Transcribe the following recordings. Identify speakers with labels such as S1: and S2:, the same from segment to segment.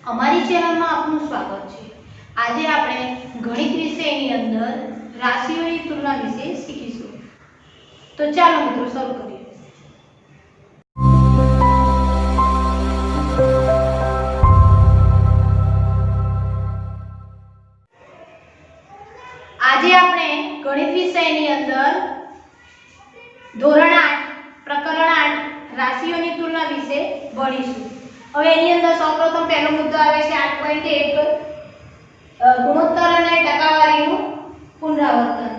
S1: અમારી ચેનલમાં આપનું સ્વાગત છે। આજે આપણે ગણિત વિષયની અંદર રાશિઓની તુલના વિશે શીખીશું। તો ચાલો મિત્રો શરૂ કરીએ। આજે આપણે ગણિત વિષયની અંદર ધોરણ 8 પ્રકરણ 8 રાશિઓની તુલના વિશે ભણીશું। હવે એની અંદર સૌપ્રથમ પહેલો મુદ્દો આવે છે 8.1 ગુણોત્તર અને ટકાવારીનું પુનરાવર્તન।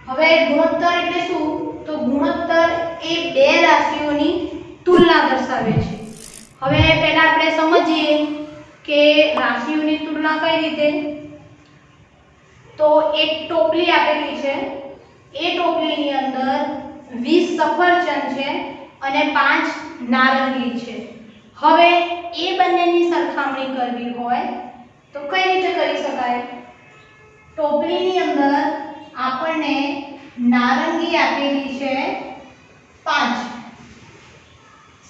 S1: હવે ગુણોત્તર એટલે શું? તો ગુણોત્તર એ બે રાશિઓની તુલના દર્શાવે છે। હવે પહેલા આપણે સમજીએ કે રાશિઓની તુલના કઈ રીતે। તો એક ટોપલી આપેલી છે, એ ટોપલીની અંદર 20 સફરજન છે અને 5 નારંગી છે। હવે એ બંનેની સરખામણી કરવી હોય તો કઈ રીતે કરી શકાય? ટોપલીની અંદર આપણને નારંગી આપેલી છે 5,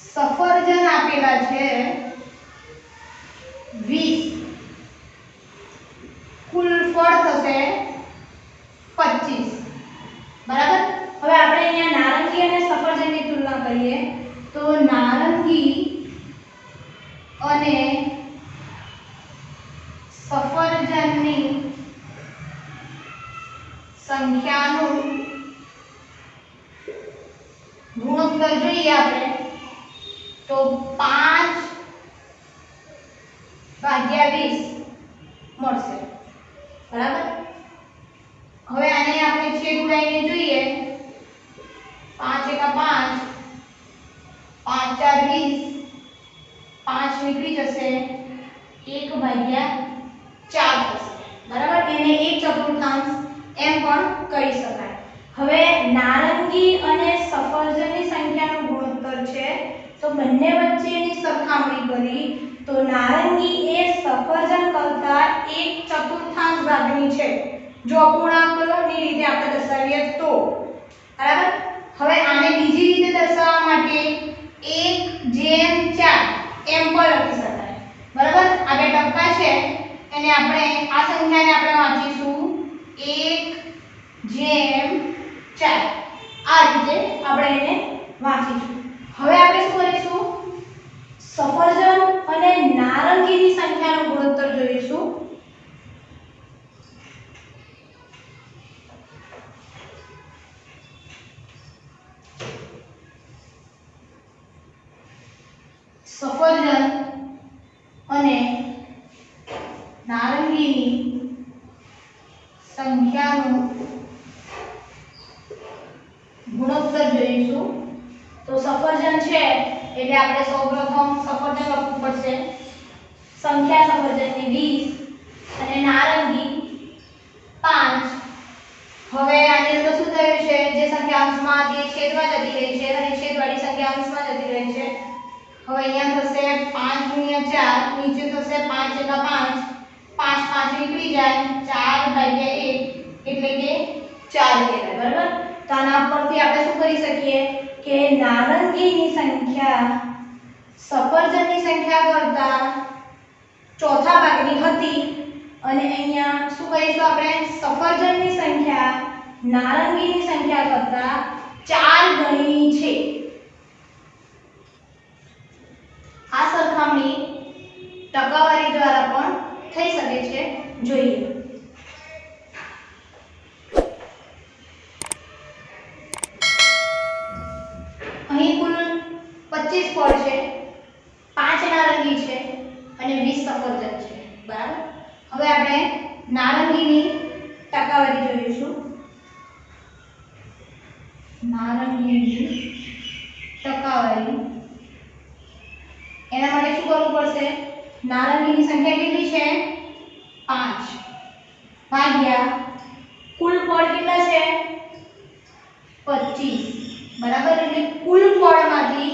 S1: સફરજન આપેલા છે 20, કુલ ફળ થશે 25, બરાબર। હવે આપણે અહીંયા નારંગી અને સફરજનની તુલના કરીએ તો નારંગી અને સફરજનની સંખ્યાનું ગુણોત્તર જોઈએ આપણે તો 5/20 મળશે, બરાબર। હવે આને આપણે છેદ ઉડાઈને જોઈએ 5 × 5 5 × 4 = 20, 5 નીકળી જશે 1/4 થશે, બરાબર। એને 1/4 એમ પણ કહી શકાય। હવે નારંગી અને સફરજનની સંખ્યાનું ગુણોત્તર છે તો બંને વચ્ચેની સરખામણી કરી તો નારંગી એ સફરજન કરતા 1/4 ભાગની છે, જો અપૂર્ણાંકની રીતે આપણે દર્શાવીએ તો, બરાબર। હવે આને બીજી રીતે દર્શાવવા માટે 1/4 એમ પણ લખી શકાય, બરાબર। આ બે ટકા છે એને આપણે આ સંખ્યાને આપણે વાંચીશું 1/4, આ રીતે આપણે એને વાંચીશું। હવે આપણે શું કરીશું? સફરજન અને નારંગીની સંખ્યાનું ગુણોત્તર જોઈશું। સફરજન અને નારંગીની સંખ્યાનું ગુણોત્તર જોઈશું। તો સફરજન છે એટલે આપણે સૌપ્રથમ સફરજન લખવું પડશે, સંખ્યા સફરજનની 20 અને નારંગી 5। હવે આની અંદર શું થયું છે? જે સંખ્યા અંશમાં હતી એ છેદમાં જતી રહી છે અને છેદવાળી સંખ્યા અંશમાં જતી રહી છે। હવે અહીંયા થશે 5 × 4, નીચે થશે 5 × 5, 5 નીકળી જાય 4/1 એટલે કે 4 કહેવાય, બરાબર। તો આના પરથી આપણે શું કરી શકીએ કે નારંગીની સંખ્યા સફરજનની સંખ્યા કરતા ચોથા ભાગની હતી અને અહીંયા શું કહીશું આપણે? સફરજનની સંખ્યા નારંગીની સંખ્યા કરતા 4 ગણી છે। આ સરખામણી ટકાવારી દ્વારા પણ થઈ શકે છે, જોઈએ। અહીં કુલ 25 ફળ છે, 5 નારંગી છે અને 20 સફરજન છે, બરાબર। હવે આપણે નારંગીની ટકાવારી જોઈશું। નારંગીની ટકાવારી એના માટે શું કરવું પડશે? નારંગીની સંખ્યા કેટલી છે? 5 ભાગ્યા કુલ ફળ કેટલા છે? 25, બરાબર। એટલે કુલ ફળમાંથી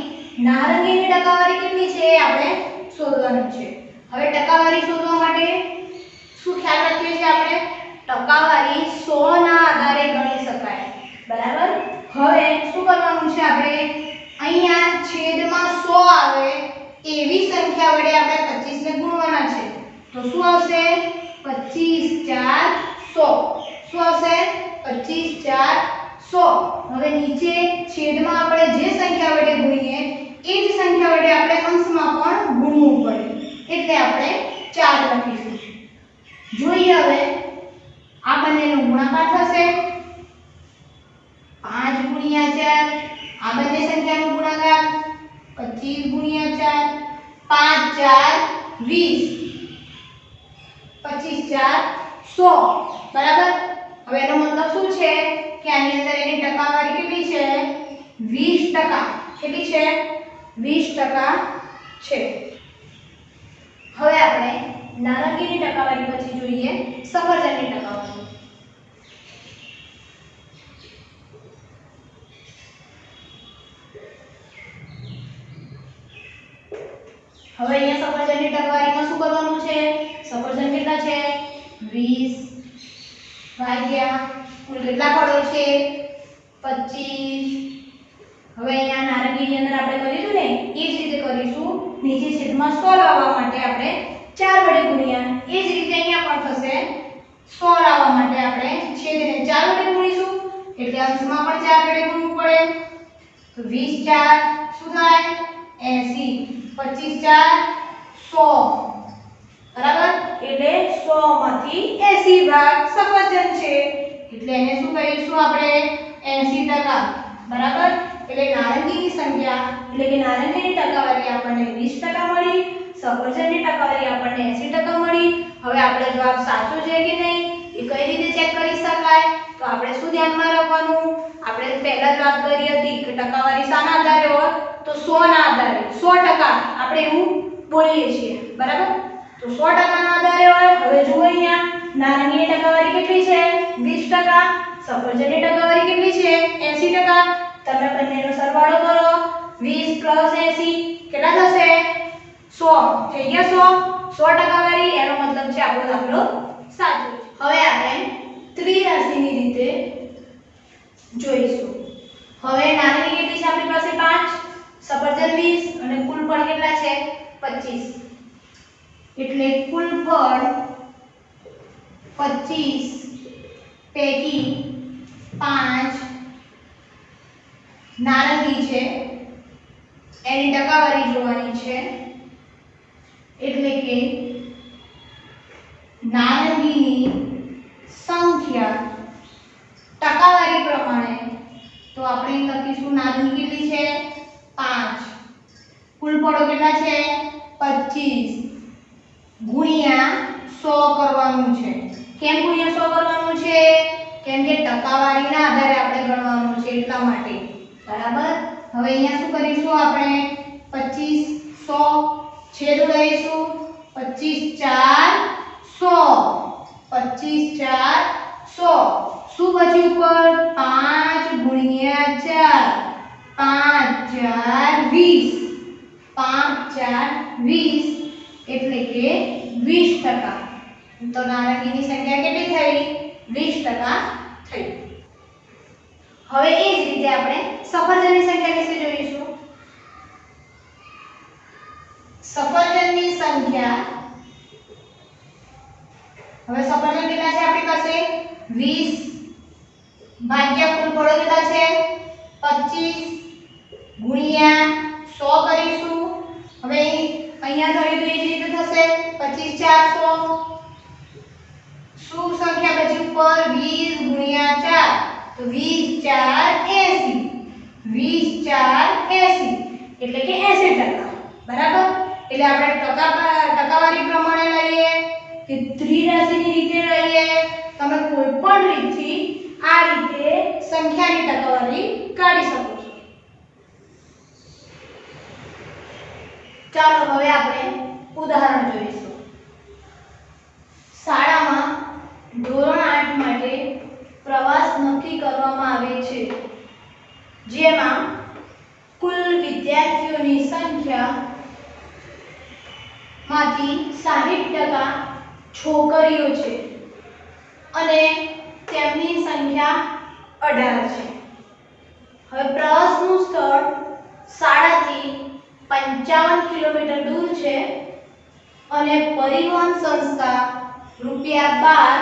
S1: નારંગીની ટકાવારી કેટલી છે એ આપણે શોધવાની છે। હવે ટકાવારી શોધવા માટે શું ખ્યાલ રાખીએ છીએ આપણે? ટકાવારી 100 ના આધારે ગણી શકાય, બરાબર। હવે શું કરવાનું છે આપણે? અહીંયા છેદમાં 100 આવે એવી સંખ્યા વડે આપણે 25 ને ગુણવાના છે। તો શું આવશે 25 4 100 શું આવશે 25 4 100 હવે નીચે છેદમાં આપણે જે સંખ્યા વડે ગુણીએ એ જ સંખ્યા વડે આપણે અંશમાં પણ ગુણવું પડે એટલે આપણે 4 લખીશું જોઈએ હવે આ બંનેનો ગુણાકાર થશે 5 ગુણ્યા 4 આ બંને સંખ્યાનો ગુણાકાર 25 ગુણ્યા 4 5 4 20 25 4 100 બરાબર હવે એનો મતલબ શું છે કે આની અંદર એની ટકાવારી કેટલી છે 20% કેટલી છે 20% છે હવે આપણે નારંગીની ટકાવારી પછી જોઈએ સફરજનની ટકાવારી હવે અહીંયા સફરજનની ટકાવારીમાં શું કરવાનું છે સફરજન કેટલા છે 20 ભાગ્યા કુલ કેટલા ફળો છે 25 હવે અહીંયા નારંગીની અંદર આપણે કરીશું ને એ જ રીતે કરીશું નીચે છેદમાં 100 લાવવા માટે આપણે 4 વડે ગુણ્યા એ જ રીતે અહીંયા પણ થશે 100 લાવવા માટે આપણે છેદને 4 વડે ગુણીશું એટલે અંશમાં પણ 4 વડે ગુણવું પડે તો 20 4 શું થાય 80 25 4 100 બરાબર એટલે 100 માંથી 80 ભાગ સફરજન છે એટલે એને શું કહીશું આપણે 80% બરાબર એટલે નારંગીની સંખ્યા એટલે કે નારંગીની ટકાવારી આપણને 20% મળી સફરજનની ટકાવારી આપણને 80% મળી હવે આપણે જવાબ સાચો છે કે નહીં એ કઈ રીતે ચેક કરી શકાય તો આપણે શું ધ્યાનમાં રાખવાનું આપણે પહેલા જ વાત કરી હતી કે ટકાવારી શાના આધારે હોય તો 100 ના આધારે 100% આપણે એવું બોલીએ છીએ બરાબર તો 100% ના આધારે હોય હવે જુઓ અહીંયા નારંગીની ટકાવારી કેટલી છે 20% સફરજનની ટકાવારી કેટલી છે 80% તમે બંનેનો સરવાળો કરો 20 + 80 કેટલા થશે 100 થઈ ગયા 100 ટકાવારી એનો મતલબ છે આપણો દાખલો સાચો હવે આપણે ત્રિરાશિની રીતે જોઈશું હવે નારંગી કેટલી છે આપણી પાસે 5 સફરજન 20 અને કુલ ફળ કેટલા છે 25 એટલે કુલ ફળ 25 પૈકી 5 નારંગી છે એની ટકાવારી જોવાની છે એટલે કે નારંગીની સંખ્યા ટકાવારી પ્રમાણે તો આપણે લખીશું નારંગી કેટલી છે 5 કુલ ફળો કેટલા છે 25 ગુણ્યા 100 કરવાનું છે કેમ ગુણ્યા 100 કરવાનું છે કેમ કે ટકાવારીના આધારે આપણે ગણવાનું છે એટલા માટે બરાબર હવે અહીંયા શું કરીશું આપણે 25 100 છેદ ઉડાઈશું 25 4 100 25 4 100 શું બચ્યું ઉપર 5 ગુણ્યા 4 5 4 20 5 4 20 એટલે કે 20% તો નારંગીની સંખ્યા કેટલી થઈ 20% થઈ હવે એ જ રીતે આપણે સફરજનની સંખ્યા વિશે જોઈશું સફરજનની સંખ્યા હવે સફરજન કેટલા છે આપણી પાસે 20 ભાગ્યા કુલ ફળો કેટલા છે 25 ગુણ્યા 100 કરીશું હવે અહીંયા થયું તો એ જ રીતે થશે 25 4 100 શું સંખ્યા બચી ઉપર 20 ગુણ્યા 4 તો 20 4 80 એટલે કે 80% બરાબર એટલે આપણે ટકાવારી પ્રમાણે લઈએ કે ત્રિરાશિની રીતે લઈએ તમે કોઈ પણ રીતથી આ રીતે સંખ્યાની ટકાવારી કાઢી શકો છો ચાલો હવે આપણે ઉદાહરણ જોઈશું શાળામાં ધોરણ 8 માટે પ્રવાસ નક્કી કરવામાં આવે છે જેમાં કુલ વિદ્યાર્થીઓની સંખ્યા માંથી 60% છોકરીઓ છે અને તેમની સંખ્યા 18 છે હવે પ્રવાસનું સ્થળ શાળાથી 55 કિલોમીટર દૂર છે અને અને પરિવહન સંસ્થા ₹12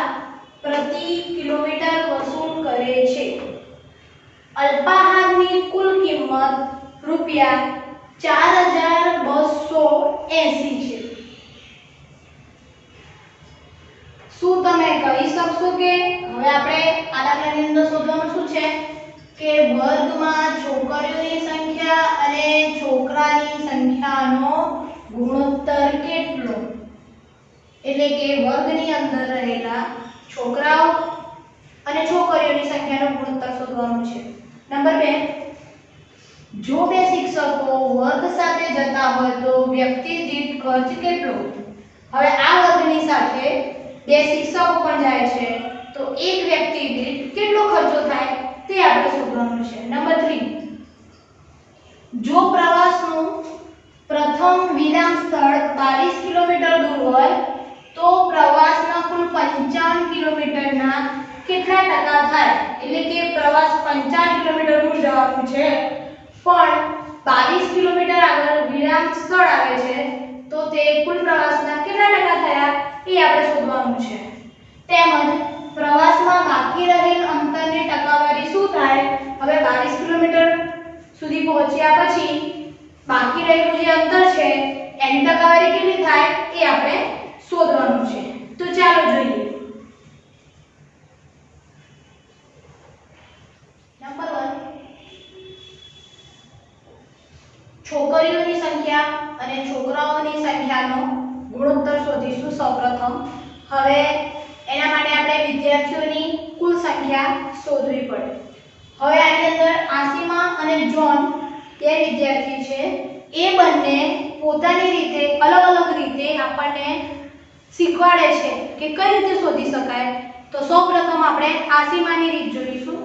S1: પ્રતિ કિલોમીટર વસૂલ કરે છે. અલ્પાહારની કુલ કિંમત ₹4280 છે. શું તમે કહી શકશો કે હવે આપણે આ દાખલાની અંદર શોધવાનું શું છે કે વર્ગમાં છોકરીઓની સંખ્યા અને છોકરાની સંખ્યાનો ગુણોત્તર કેટલો, એટલે કે વર્ગની અંદર રહેલા છોકરાઓ અને છોકરીઓની સંખ્યાનો ગુણોત્તર શોધવાનું છે. નંબર 2, જો બે શિક્ષકો વર્ગ સાથે જતા હોય તો વ્યક્તિ દીઠ ખર્ચ કેટલો. હવે આ વર્ગની સાથે બે શિક્ષકો પણ જાય છે તો એક વ્યક્તિ દીઠ કેટલો ખર્ચો થાય તે આપણે શોધવાનું છે. નંબર 3, જો પ્રવાસનું પ્રથમ વિરામ સ્થળ 22 કિલોમીટર દૂર હોય તો પ્રવાસના કુલ 55 કિલોમીટરના કેટલા ટકા થાય, એટલે કે પ્રવાસ 55 કિલોમીટર દૂર જવાનું છે પણ 22 કિલોમીટર આગળ વિરામ સ્થળ આવે છે તો તે કુલ પ્રવાસના કેટલા ટકા થયા એ આપણે શોધવાનું છે. તેમજ પ્રવાસમાં બાકી રહેલ અંતરની ટકાવારી શું થાય. હવે 22 કિલોમીટર સુધી પહોંચ્યા પછી બાકી રહેલું જે અંતર છે એની ટકાવારી કેટલી થાય એ આપણે શોધવાનું છે. તો ચાલો જોઈએ. નંબર 1, છોકરીઓની સંખ્યા અને છોકરાઓની સંખ્યાનો ગુણોત્તર શોધીશું સૌપ્રથમ. હવે એના માટે આપણે વિદ્યાર્થીઓની કુલ સંખ્યા શોધવી પડે. હવે આની અંદર આસીમા અને જોન બે વિદ્યાર્થી છે એ બંને પોતાની રીતે અલગ અલગ રીતે આપણને શીખવાડે છે કે કઈ રીતે શોધી શકાય. તો સૌપ્રથમ આપણે આસીમાની રીત જોઈશું.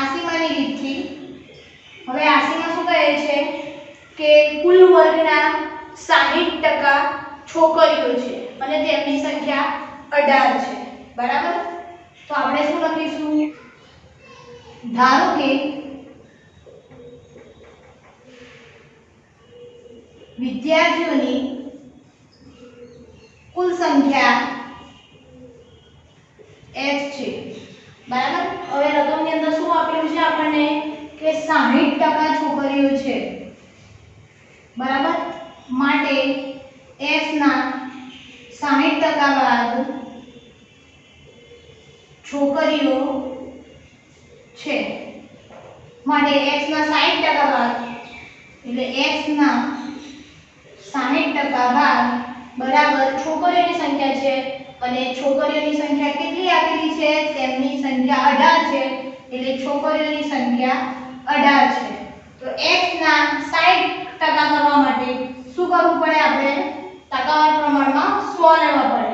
S1: આસીમાની રીતથી હવે આસીમા શું કહે છે કે કુલ વર્ગના 60% છોકરીઓ છે અને તેમની સંખ્યા 18 છે. બરાબર. તો આપણે શું લખીશું, ધારો કે વિદ્યાર્થીઓની કુલ સંખ્યા x છે. બરાબર. હવે રકમની અંદર શું આપેલું છે આપણને કે 60% છોકરીઓ છે. બરાબર. માટે x ના 60% બાદ છોકરીઓ છે. માટે x ના 60% બાદ એટલે x ના 60% બાદ બરાબર છોકરીઓની સંખ્યા છે અને છોકરીઓની સંખ્યા કેટલી આપેલી છે, તેમની સંખ્યા 18 છે એટલે છોકરીઓની સંખ્યા 18 છે. તો x ના 60% કરવા માટે શું કરવું પડે, આપણે ટકાવાર પ્રમાણમાં 100 લેવા પડે.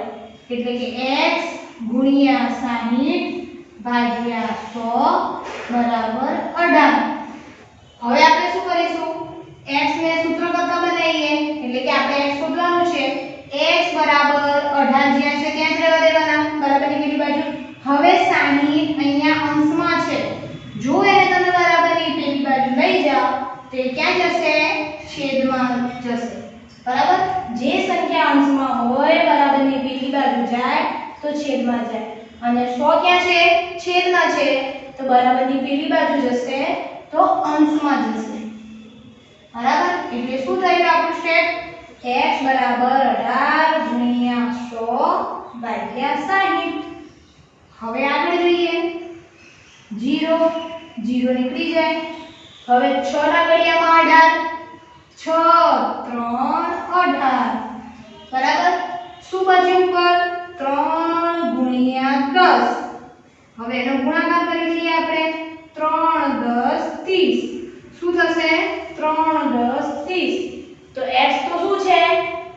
S1: એટલે કે x ગુણ્યા 60 ભાગ્યા 100 બરાબર 18. હવે આપણે શું કરીશું, x ને સૂત્ર કરતા બનાવીએ એટલે કે આપણે x શોધવાનું છે. x બરાબર 18 જ્યાં છે ત્યાં જ રહેવા દેવાના બરાબરની પેલી બાજુ. હવે 60 અહીંયા અંશમાં છે, જો એને તમે બરાબરની પેલી બાજુ લઈ જાઓ તો ક્યાં જશે, છેદમાં જશે. બરાબર. જે સંખ્યા અંશમાં હોય બરાબરની પેલી બાજુ જાય તો છેદમાં જાય અને 100 ક્યાં છે, છેદમાં છે તો બરાબરની પેલી બાજુ જશે તો અંશમાં જશે. બરાબર. એટલે શું થયું આપણું સ્ટેપ, x બરાબર 18 ગુણ્યા 100 ભાગ્યા 60. હવે આગળ જોઈએ, 0 0 નીકળી જાય. હવે 6 ના ઘડિયામાં 18 6 3 18 બરાબર. શું બચ્યું ઉપર, 3 ગુણ્યા 10. હવે એનો ગુણાકાર કરી લઈએ આપણે, 3 10 30. શું થશે, 3 10 30. તો x તો શું છે,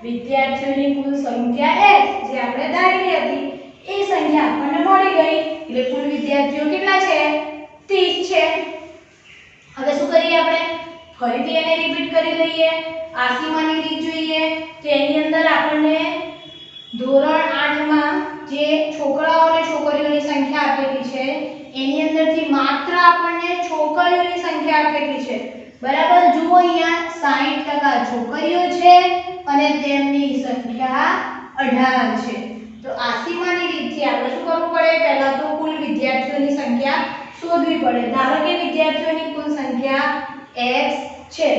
S1: વિદ્યાર્થીઓની કુલ સંખ્યા x જે આપણે ધારેલી હતી એ સંખ્યા આપણને મળી ગઈ. એટલે કુલ વિદ્યાર્થીઓ કેટલા છે, 30 છે. હવે શું કરીએ આપણે, ફરીથી એને રિપીટ કરી લઈએ. આસીમાની રીત જોઈએ તો એની અંદર આપણને ધોરણ 8 માં જે છોકરાઓ અને છોકરીઓની સંખ્યા આપેલી છે એની અંદરથી માત્ર આપણને છોકરીઓની સંખ્યા આપેલી છે. બરાબર, જુઓ અહીંયા 60% છોકરીઓ છે અને તેમની સંખ્યા 18 છે. તો આસીમાની રીતથી આપણે શું કરવું પડે? પહેલા તો કુલ વિદ્યાર્થીઓની સંખ્યા શોધવી પડે. ધારો કે વિદ્યાર્થીઓની કુલ સંખ્યા x છે,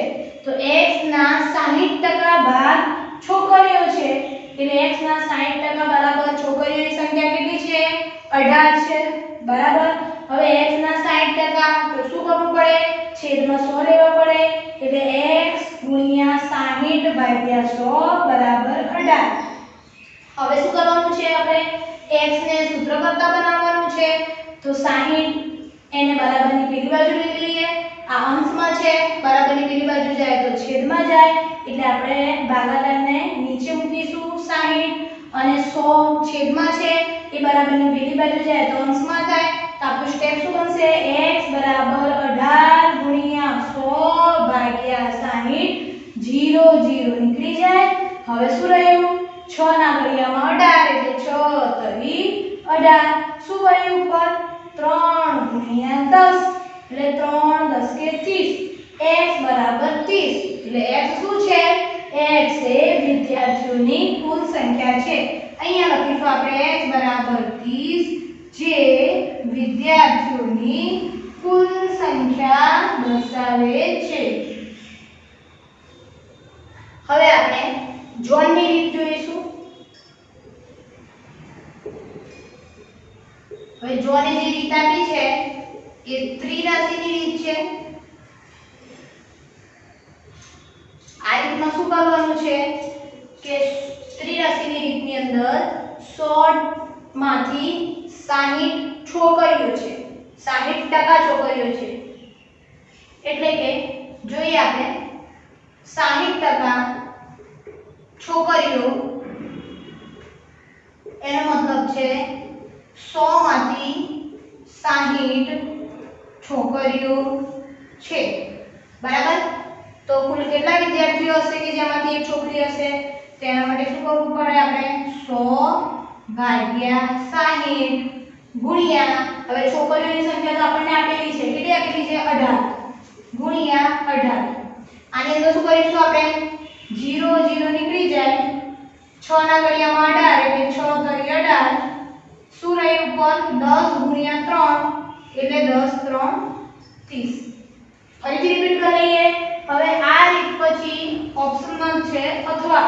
S1: તો x ના 60% ભાગ છોકરીઓ છે, એટલે x ના 60% બરાબર છોકરીઓની સંખ્યા કેટલી છે? 18 છે. બરાબર, હવે x ના 60% તો શું કરવું પડે? છેદમાં 100 લેવા પડે, એટલે x ગુણ્યા 60 ભાગ્યા 100 બરાબર 18. હવે શું કરવાનું છે? આપણે x ને સૂત્ર કરતા બનાવવાનું છે. તો 60 એને બરાબરની પેલી બાજુ લઈ લઈએ. આ અંશમાં છે, બરાબરની પેલી બાજુ જાય તો છેદમાં જાય, એટલે આપણે ભાગાકારને નીચે મૂકીશું 60 અને 100 છેદમાં છે એ બરાબરની પેલી બાજુ જાય તો અંશમાં થાય. તો આપણું સ્ટેપ શું બનશે? x બરાબર 18 ગુણ્યા 100 ભાગ્યા 60, 0 0 નીકળી જાય. હવે શું રહ્યું? 6 ના ઘડિયામાં 18 એટલે 6 તરી 18. શું બન્યું ઉપર? 3 ગુણ્યા 10 એટલે 3 10 કે 30. x બરાબર 30. એટલે x શું છે? x એ વિદ્યાર્થીઓની કુલ સંખ્યા છે. અહીંયા લખીશું આપણે x બરાબર 30, જે વિદ્યાર્થીઓની કુલ સંખ્યા દર્શાવે છે. હવે આપણે જોડની રીત જોઈશું. હવે જોડની જે રીત આપી છે એ ત્રિરાશીની રીત છે. આ રીતમાં શું કરવાનું છે કે ત્રિરાશીની રીતની અંદર 100 માંથી 60 છોકરીઓ છે, 60% છોકરીઓ છે, એટલે કે જોઈએ આપણે 60% છોકરીઓ એનો મતલબ છે 100 માંથી 60 છોકરીઓ છે. બરાબર, તો કુલ કેટલા વિદ્યાર્થીઓ હશે કે જેમાંથી એક છોકરી હશે? તેના માટે શું કરવું પડે? આપણે 100 ભાગ્યા 60 ગુણ્યા, હવે છોકરીઓની સંખ્યા તો આપણને આપેલી છે, કેટલી આપેલી છે? 18 ગુણ્યા 18. આની અંદર શું કરીશું આપણે? 0 0 નીકળી જાય. 6 ના ઘડિયામાં 18 એટલે 6 તરી 18. શું રહ્યું ઉપર? 10 ગુણ્યા 3 એટલે 10 3 30. ફરીથી રિપીટ કરી લઈએ. હવે આ રીત પછી ઓપ્શનલ છે અથવા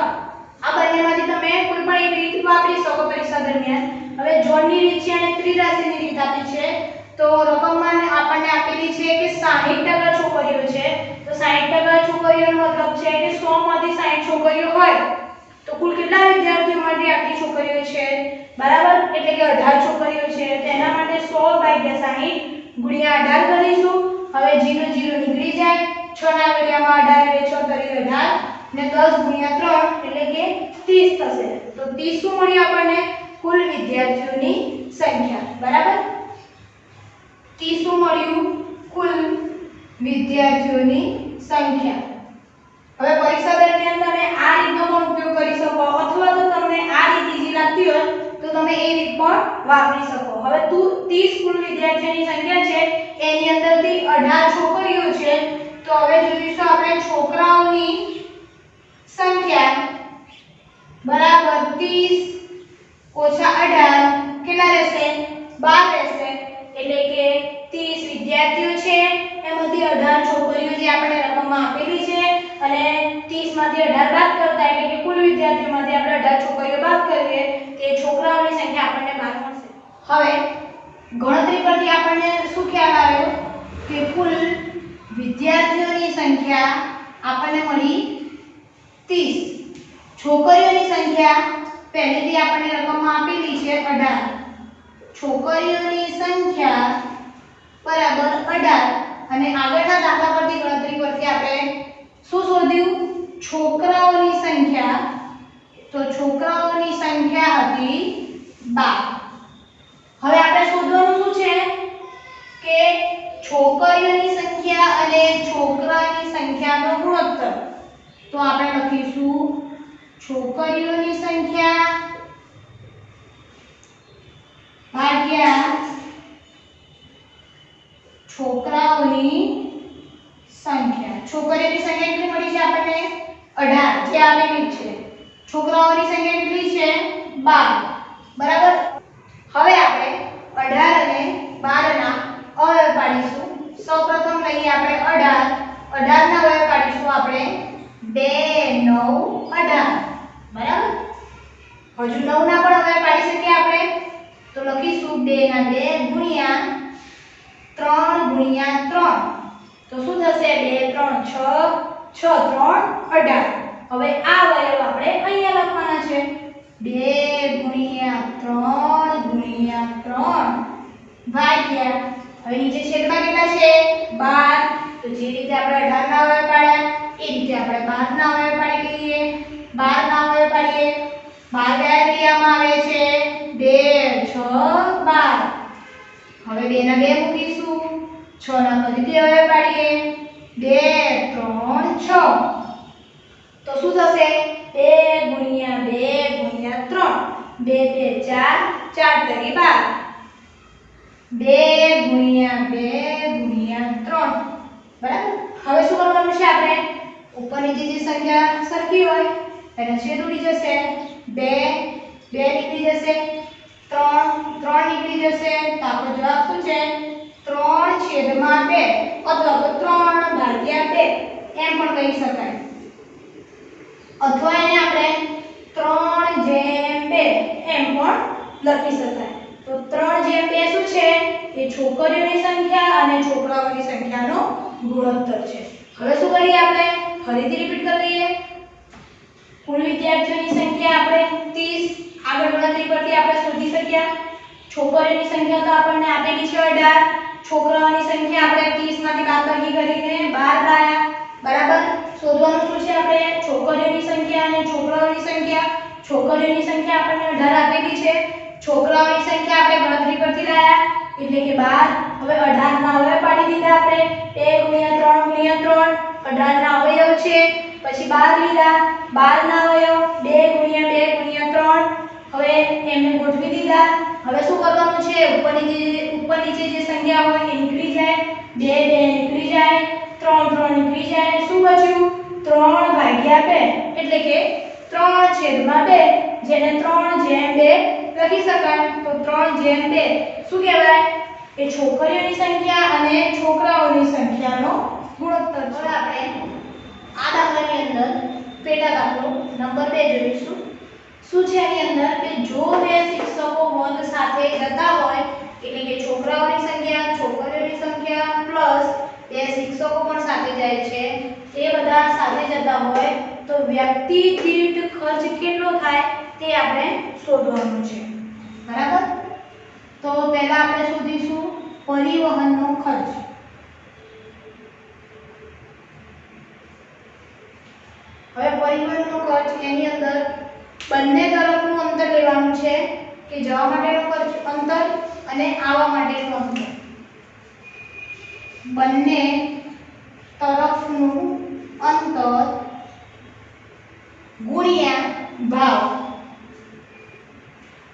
S1: આ બંનેમાંથી તમે કોઈ પણ એક રીત વાપરી શકો પરીક્ષા દરમિયાન. હવે જોડની રીત છે અને ત્રિરાશીની રીત આપી છે. તો રકમમાં આપણને આપેલી છે કે 60% છોકરીઓ છે, તો 60% છોકરીઓનો મતલબ છે કે 100 માંથી 60 છોકરીઓ હોય તો કુલ કેટલા વિદ્યાર્થીઓ માટે આટલી છોકરીઓ છે? બરાબર, એટલે કે 18 છોકરીઓ છે. તેના માટે 100 ભાગ્યા 60 ગુણ્યા 18 કરીશું. હવે 0 0 નીકળી જાય. 6 ના ઘડિયામાં 18 એટલે 6 તરી 18 ને 10 ગુણ્યા 3 એટલે કે 30 થશે. તો 30 શું મળ્યું આપણને? કુલ વિદ્યાર્થીઓની સંખ્યા. બરાબર, 30 શું મળ્યું? કુલ વિદ્યાર્થીઓની સંખ્યા. હવે પરીક્ષા દરમિયાન તમે આ રીતનો પણ ઉપયોગ કરી શકો અથવા તો તમને આ રીત ઈઝી લાગતી હોય તો તમે એ રીત પણ વાપરી શકો. હવે 30 કુલ વિદ્યાર્થીઓની સંખ્યા છે, એની અંદરથી 18 છોકરીઓ છે. તો હવે જોઈશું આપણે છોકરાઓની સંખ્યા બરાબર 30 ઓછા 18 કેટલા રહેશે? 12 રહેશે. એટલે કે 30 વિદ્યાર્થીઓ છે, એમાંથી 18 છોકરીઓ જે આપણે રકમમાં આપેલી છે અને 30 માંથી 18 બાદ કરતા એટલે કે કુલ વિદ્યાર્થીઓમાંથી આપણે 18 છોકરીઓ બાદ કરીએ તે છોકરાઓની સંખ્યા આપણને 12 મળશે. હવે ગણતરી પરથી આપણને શું ખ્યાલ આવ્યો કે કુલ વિદ્યાર્થીઓની સંખ્યા આપણને મળી 30. છોકરીઓની સંખ્યા પહેલેથી આપણને રકમમાં આપેલી છે 18. છોકરીઓની સંખ્યા બરાબર 18 અને આગળના દાખલા પરથી ગણતરી પરથી આપણે શું શોધ્યું? છોકરાઓની સંખ્યા. તો છોકરાઓની સંખ્યા હતી 12. હવે આપણે શોધવાનું શું છે કે છોકરીઓની સંખ્યા અને છોકરાની સંખ્યાનો ગુણોત્તર. તો આપણે લખીશું છોકરીઓની સંખ્યા ભાગ્યા છોકરાઓની સંખ્યા. છોકરીઓની સંખ્યા કેટલી મળી છે આપણને 18 જે આવેલી જ છે છોકરાઓની સંખ્યા કેટલી છે 12 બરાબર હવે આપણે 18 અને 12 ના અવયવ પાડીશું સૌપ્રથમ લઈએ આપણે 18 18 ના અવયવ પાડીશું આપણે 2 9 18 બરાબર હજુ 9 ના પણ અવયવ પાડી શકીએ આપણે તો લખીશું 2 ના 2 ગુણ્યા 3 ગુણ્યા 3 તો શું થશે 2 3 6 6 3 18 હવે આ અવયવ આપણે અહીંયા લખવાના છે 2 ગુણ્યા 3 ગુણ્યા 3 ભાગ્યા હવે નીચે છેદમાં કેટલા છે 12 તો જે રીતે આપણે 18 ના અવયવ પાડ્યા એ રીતે આપણે 12 ના અવયવ પાડી લઈએ 12 ના અવયવ પાડીએ 12 કયા ક્રિયામાં આવે છે 2 6 12 હવે 2 ના 2 મૂકીશું 6 ના ફરીથી અવયવ પાડીએ 2 3 6 તો શું થશે 2 ગુણ્યા 2 ગુણ્યા 3 2 2 4 4 તરી 12 2 ગુણ્યા 2 ગુણ્યા 3 બરાબર હવે શું કરવાનું છે આપણે ઉપર નીચે જે સંખ્યા સરખી હોય એને છેદ ઉડી જશે 2 2 નીકળી જશે 3 3 નીકળી જશે તો આપણો જવાબ શું છે 3/2 અથવા તો 3/2 એમ પણ કહી શકાય અથવા એને આપણે 3/2 એમ પણ લખી શકાય તો 3/2 શું છે એ છોકરીઓની સંખ્યા અને છોકરાઓની સંખ્યાનો ગુણોત્તર છે હવે શું કરીએ આપણે ફરીથી રિપીટ કરી લઈએ કુલ વિદ્યાર્થીઓની સંખ્યા આપણે 30 આગળ ગણતરી પરથી આપણે શોધી શક્યા છોકરીઓની સંખ્યા તો આપણને આપેલી છે 18 છોકરાઓની સંખ્યા આપણે 30 માંથી બાદબાકી કરીને 12 લાયા બરાબર શોધવાનું શું છે આપણે છોકરીઓની સંખ્યા અને છોકરાઓની સંખ્યા છોકરીઓની સંખ્યા આપણને 18 આપેલી છે છોકરાઓની સંખ્યા આપણે ગણતરી પરથી લાયા એટલે કે 12 હવે 18 ના અવયવ પાડી દીધા આપણે 2 ગુણ્યા 3 ગુણ્યા 3 18 ના અવયવ છે પછી 12 લીધા 12 ના અવયવ 2 ગુણ્યા 2 ગુણ્યા 3 હવે એમને ગોઠવી દીધા હવે શું કરવાનું છે ઉપર નીચે જે સંખ્યા હોય એ નીકળી જાય 2 2 નીકળી જાય 3 3 નીકળી જાય શું બચ્યું 3/2 એટલે કે 3/2 જેને 3/2 લખી શકાય તો 3/2 શું કહેવાય એ છોકરીઓની સંખ્યા અને છોકરાઓની સંખ્યાનો ગુણોત્તર છે આપણે આ દાખલાની અંદર પેટા દાખલો નંબર 2 જોઈશું શું છે એની અંદર કે જો બે શિક્ષકો વર્ગ સાથે જતા હોય એટલે કે છોકરાઓની સંખ્યા છોકરીઓની સંખ્યા પ્લસ બે શિક્ષકો પણ સાથે જાય છે એ બધા સાથે જતા હોય તો વ્યક્તિ દીઠ ખર્ચ કેટલો થાય તે આપણે શોધવાનું છે બરાબર તો પહેલા આપણે શોધીશું પરિવહનનો ખર્ચ હવે પરિવહનનો ખર્ચ એની અંદર બંને તરફનું અંતર લેવાનું છે કે જવા માટેનો ખર્ચ અંતર અને આવવા માટેનું અંતર બંને તરફનું અંતર ગુણ્યા ભાવ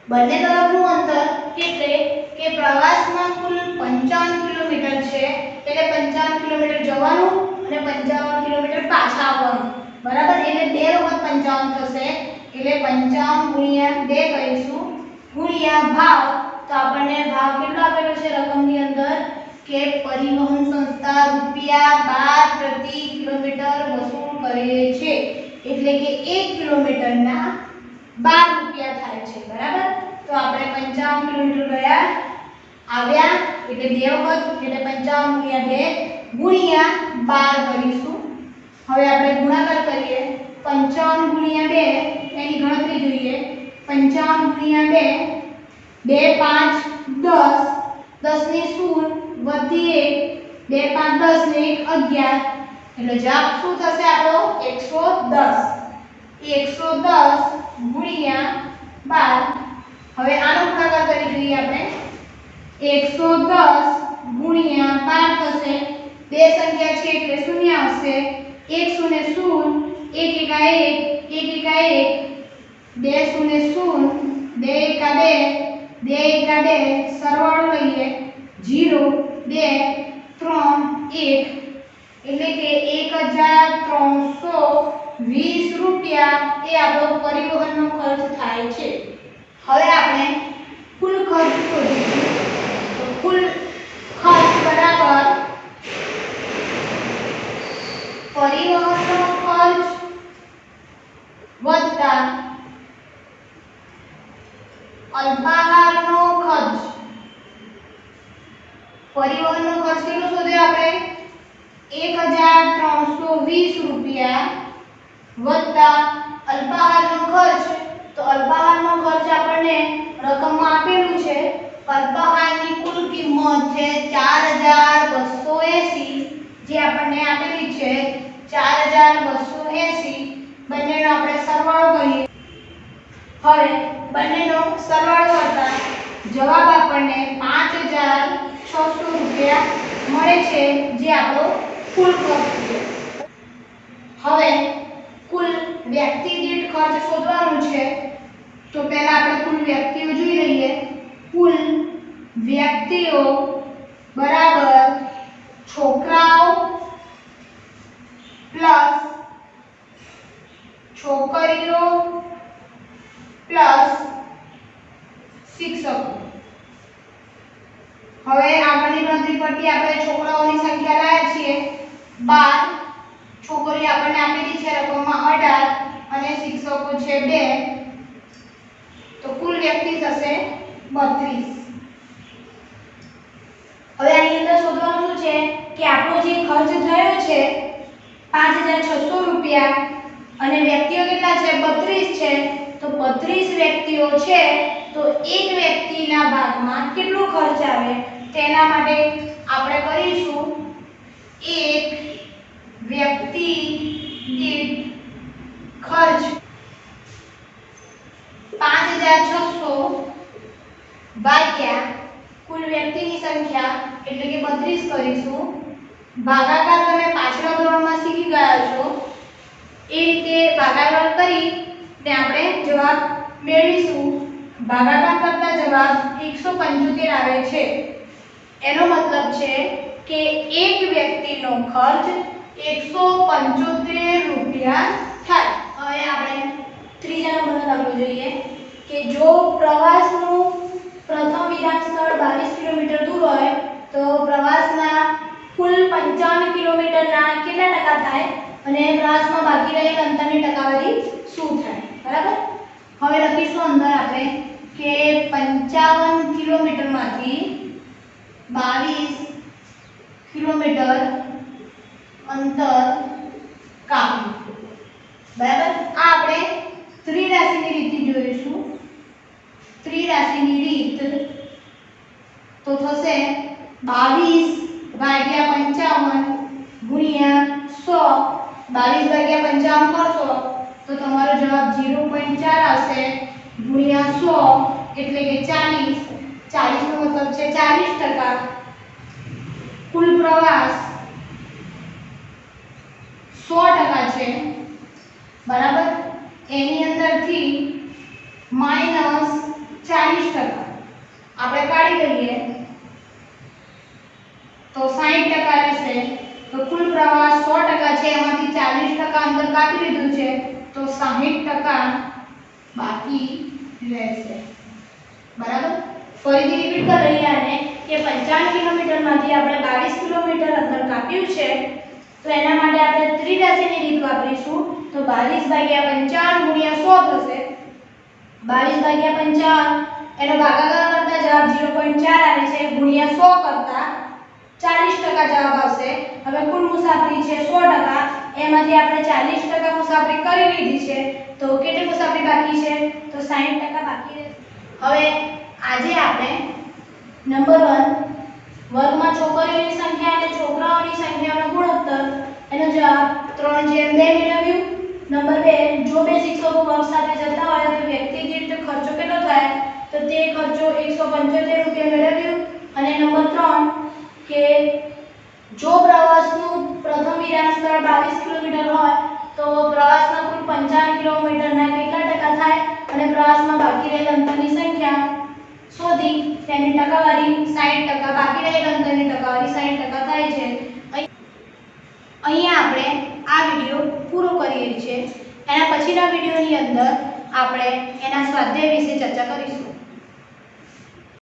S1: બંને તરફનું અંતર એટલે કે પ્રવાસમાં કુલ 55 કિલોમીટર છે એટલે 55 કિલોમીટર જવાનું અને 55 કિલોમીટર પાછા આવવાનું બરાબર એટલે 2 વખત 55 થશે એટલે 55 ગુણ્યા 2 કરીશું ગુણ્યા ભાવ તો આપણને ભાવ કેટલો આપેલો છે રકમની અંદર કે પરિવહન સંસ્થા રૂપિયા 12 પ્રતિ કિલોમીટર વસૂલ કરે છે એટલે કે 1 કિલોમીટરના 12 રૂપિયા થાય છે બરાબર તો આપણે 55 કિલોમીટર ગયા આવ્યા એટલે 2 વખત એટલે 55 ગુણ્યા 2 ગુણ્યા 12 કરીશું હવે આપણે ગુણાકાર કરીએ 55 ગુણ્યા 2 એની ગણતરી જોઈએ 55 ગુણ્યા 2 2 5 10 10 ની 0 વધી 1 2 5 10 ને 1 11 એટલે જવાબ શું થશે આપણો 110 ગુણ્યા 12 હવે આનો ગુણાકાર કરી જોઈએ આપણે 110 ગુણ્યા 12 થશે બે સંખ્યા છે એટલે શૂન્ય આવશે 1 0 0 1 એકા 1 1 એકા 1 2 0 0 2 એકા 2 2 એકા 2 સરવાળો લઈએ 0 2 3 1 એટલે કે 1320 રૂપિયા એ આપણો પરિવહનનો ખર્ચ થાય છે। હવે આપણે કુલ ખર્ચ શોધીશું। તો કુલ ખર્ચ બરાબર પરિવહનનો ખર્ચ વત્તા અલ્પાહારનો ખર્ચ। પરિવહનનો ખર્ચ કેટલો શોધ્યો આપણે 1320 રૂપિયા વત્તા અલ્પાહારનો ખર્ચ। તો અલ્પાહારનો ખર્ચ આપણને રકમમાં આપેલું છે। અલ્પાહારની કુલ કિંમત છે 4280 જે આપણને આપેલી છે 4280। બંનેનો આપણે સરવાળો કરીએ। હવે બંનેનો સરવાળો કરતા જવાબ આપણને 5600 રૂપિયા મળે છે જે આપણો કુલ ખર્ચ છે। હવે કુલ વ્યક્તિ દીઠ ખર્ચ શોધવાનું છે। તો પહેલા આપણે કુલ વ્યક્તિઓ જોઈ લઈએ। કુલ વ્યક્તિઓ બરાબર છોકરાઓ પ્લસ છોકરીઓ પ્લસ શિક્ષકો। હવે આગળની ગણતરી પરથી આપણે છોકરાઓની સંખ્યા લાવ્યા છીએ 12, છોકરીઓ આપણને આપેલી છે રકમમાં 18 અને શિક્ષકો છે 2, તો કુલ વ્યક્તિ થશે 32। હવે આની અંદર શોધવાનું શું છે કે આપણો જે ખર્ચ થયો છે 5600 રૂપિયા અને વ્યક્તિઓ કેટલા છે 32 છે। તો 32 વ્યક્તિઓ છે તો એક વ્યક્તિના ભાગમાં કેટલો ખર્ચ આવે તેના માટે આપણે કરીશું એક વ્યક્તિ દીઠ ખર્ચ 5600 ભાગ્યા કુલ વ્યક્તિની સંખ્યા એટલે કે 32 કરીશું। ભાગાકાર તમે પાછલા ધોરણમાં શીખી ગયા છો એ રીતે ભાગાકાર કરીને આપણે જવાબ મેળવીશું। ભાગાકાર કરતા જવાબ 175 આવે છે। એનો મતલબ છે કે એક વ્યક્તિનો ખર્ચ 175 રૂપિયા થાય। હવે આપણે ત્રીજા નંબરનો દાખલો જોઈએ કે જો પ્રવાસનું પ્રથમ વિરામ સ્થળ 22 કિલોમીટર દૂર હોય તો પ્રવાસના કુલ 55 કિલોમીટરના કેટલા ટકા થાય અને પ્રવાસમાં બાકી રહેલ અંતરની ટકાવારી શું થાય બરાબર। હવે લખીશું અંદર આપણે કે 55 કિલોમીટરમાંથી 22 કિલોમીટર અંતર કાપ્યું બરાબર। આ આપણે ત્રિરાશીની રીતથી જોઈશું। ત્રિરાશીની રીત તો થશે 22 ભાગ્યા 55 ગુણ્યા 100। 22 ભાગ્યા 55 કરશો તો તમારો જવાબ 0.4 આવશે ગુણ્યા 100 એટલે કે 40। 40 નો મતલબ છે 40%। કુલ પ્રવાસ 100% છે બરાબર। એની અંદરથી -40% આપણે કાઢી લઈએ તો 60% રહેશે। તો કુલ પ્રવાસ 100% છે એમાંથી 40% અંતર કાપી લીધું છે તો 60% બાકી રહેશે બરાબર। ફરીથી રિપીટ કરી લઈએ આને કે 55 કિલોમીટરમાંથી આપણે 22 કિલોમીટર અંતર કાપ્યું છે તો એના માટે આપણે ત્રિરાશીની રીત વાપરીશું। તો 22 ભાગ્યા 55 ગુણ્યા 100 થશે। 22 ભાગ્યા 55 એનો ભાગાકાર કરતા જવાબ 0.4 આવે છે ગુણ્યા 100 કરતા 40% જવાબ આવશે। હવે કુલ મુસાફરી છે 100%, એમાંથી આપણે 40% મુસાફરી કરી લીધી છે તો કેટલી મુસાફરી બાકી છે તો 60% બાકી રહેશે। હવે આજે આપણે નંબર 1 વર્ગમાં છોકરીઓની સંખ્યા અને છોકરાઓની સંખ્યાનો ગુણોત્તર એનો જવાબ 3:2 મેળવ્યું। નંબર 2 જો બે શિક્ષકો વર્ગ સાથે જતા હોય તો વ્યક્તિ દીઠ ખર્ચો કેટલો થાય તો તે ખર્ચો 175 રૂપિયા મેળવ્યું। અને નંબર 3 કે જો પ્રવાસનું પ્રથમ વિરામ સ્થળ 22 કિલોમીટર હોય તો પ્રવાસના કુલ 55 કિલોમીટરના કેટલા ટકા થાય અને પ્રવાસમાં બાકી રહેલ અંતરની સંખ્યા શોધી તેની ટકાવારી 60%, બાકી રહેલ અંતરની ટકાવારી 60% થાય છે। અહીંયા આપણે આ વિડીયો પૂરો કરીએ છીએ. એના પછીના વિડીયોની અંદર આપણે એના સ્વાધ્યાય વિશે ચર્ચા કરીશું.